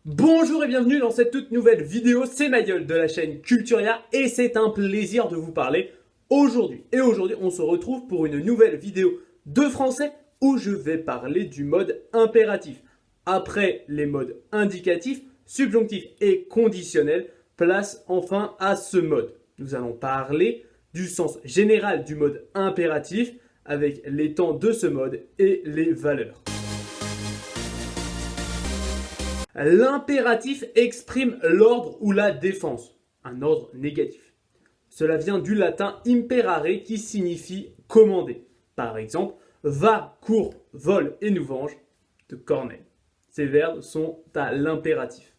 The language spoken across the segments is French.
Bonjour et bienvenue dans cette toute nouvelle vidéo, c'est Mayol de la chaîne Culturia et c'est un plaisir de vous parler aujourd'hui. Et aujourd'hui on se retrouve pour une nouvelle vidéo de français où je vais parler du mode impératif. Après les modes indicatifs, subjonctifs et conditionnels, place enfin à ce mode. Nous allons parler du sens général du mode impératif avec les temps de ce mode et les valeurs. L'impératif exprime l'ordre ou la défense, un ordre négatif. Cela vient du latin imperare qui signifie commander. Par exemple, va, cours, vole et nous venge de Corneille. Ces verbes sont à l'impératif.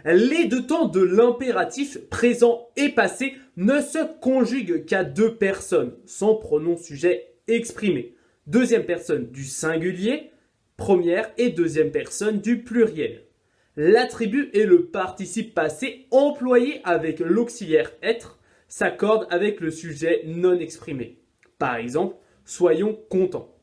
Les deux temps de l'impératif présent et passé ne se conjuguent qu'à deux personnes, sans pronom sujet exprimé. Deuxième personne du singulier, première et deuxième personne du pluriel. L'attribut et le participe passé employé avec l'auxiliaire être s'accordent avec le sujet non exprimé. Par exemple, soyons contents.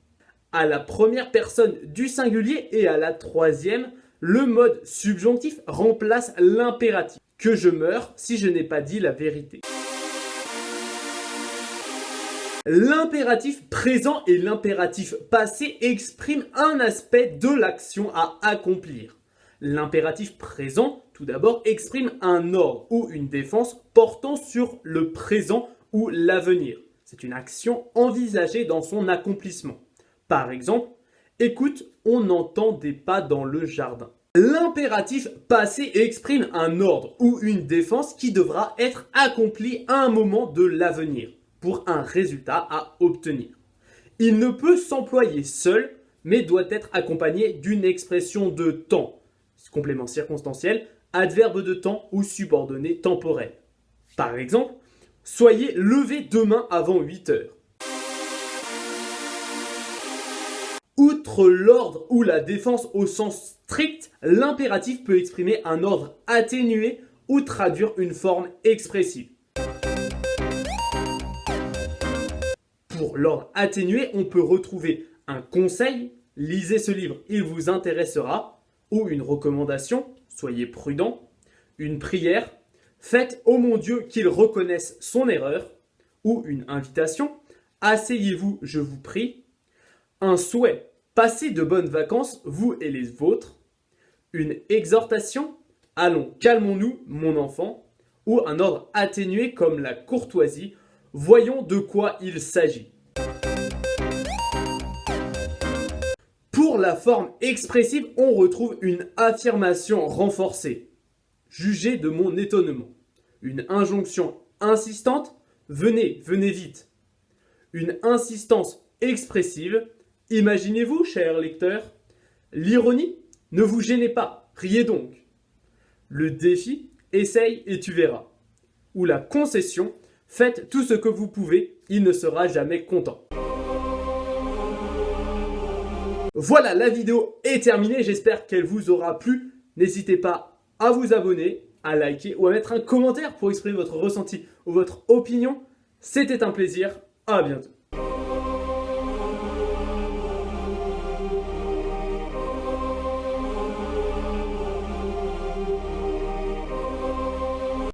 À la première personne du singulier et à la troisième, le mode subjonctif remplace l'impératif. Que je meure si je n'ai pas dit la vérité. L'impératif présent et l'impératif passé expriment un aspect de l'action à accomplir. L'impératif présent, tout d'abord, exprime un ordre ou une défense portant sur le présent ou l'avenir. C'est une action envisagée dans son accomplissement. Par exemple, écoute, on entend des pas dans le jardin. L'impératif passé exprime un ordre ou une défense qui devra être accompli à un moment de l'avenir pour un résultat à obtenir. Il ne peut s'employer seul, mais doit être accompagné d'une expression de temps, complément circonstanciel, adverbe de temps ou subordonné temporel. Par exemple, soyez levés demain avant 8 heures. Outre l'ordre ou la défense au sens strict, l'impératif peut exprimer un ordre atténué ou traduire une forme expressive. Pour l'ordre atténué, on peut retrouver un conseil, lisez ce livre, il vous intéressera, ou une recommandation, soyez prudent, une prière, faites ô mon Dieu qu'il reconnaisse son erreur, ou une invitation, asseyez-vous, je vous prie, un souhait, passez de bonnes vacances, vous et les vôtres, une exhortation, allons, calmons-nous, mon enfant, ou un ordre atténué comme la courtoisie, voyons de quoi il s'agit. Pour la forme expressive, on retrouve une affirmation renforcée. Jugez de mon étonnement. Une injonction insistante, venez, venez vite. Une insistance expressive, imaginez-vous, cher lecteur. L'ironie, ne vous gênez pas, riez donc. Le défi, essaye et tu verras. Ou la concession, faites tout ce que vous pouvez, il ne sera jamais content. Voilà, la vidéo est terminée, j'espère qu'elle vous aura plu. N'hésitez pas à vous abonner, à liker ou à mettre un commentaire pour exprimer votre ressenti ou votre opinion. C'était un plaisir, à bientôt.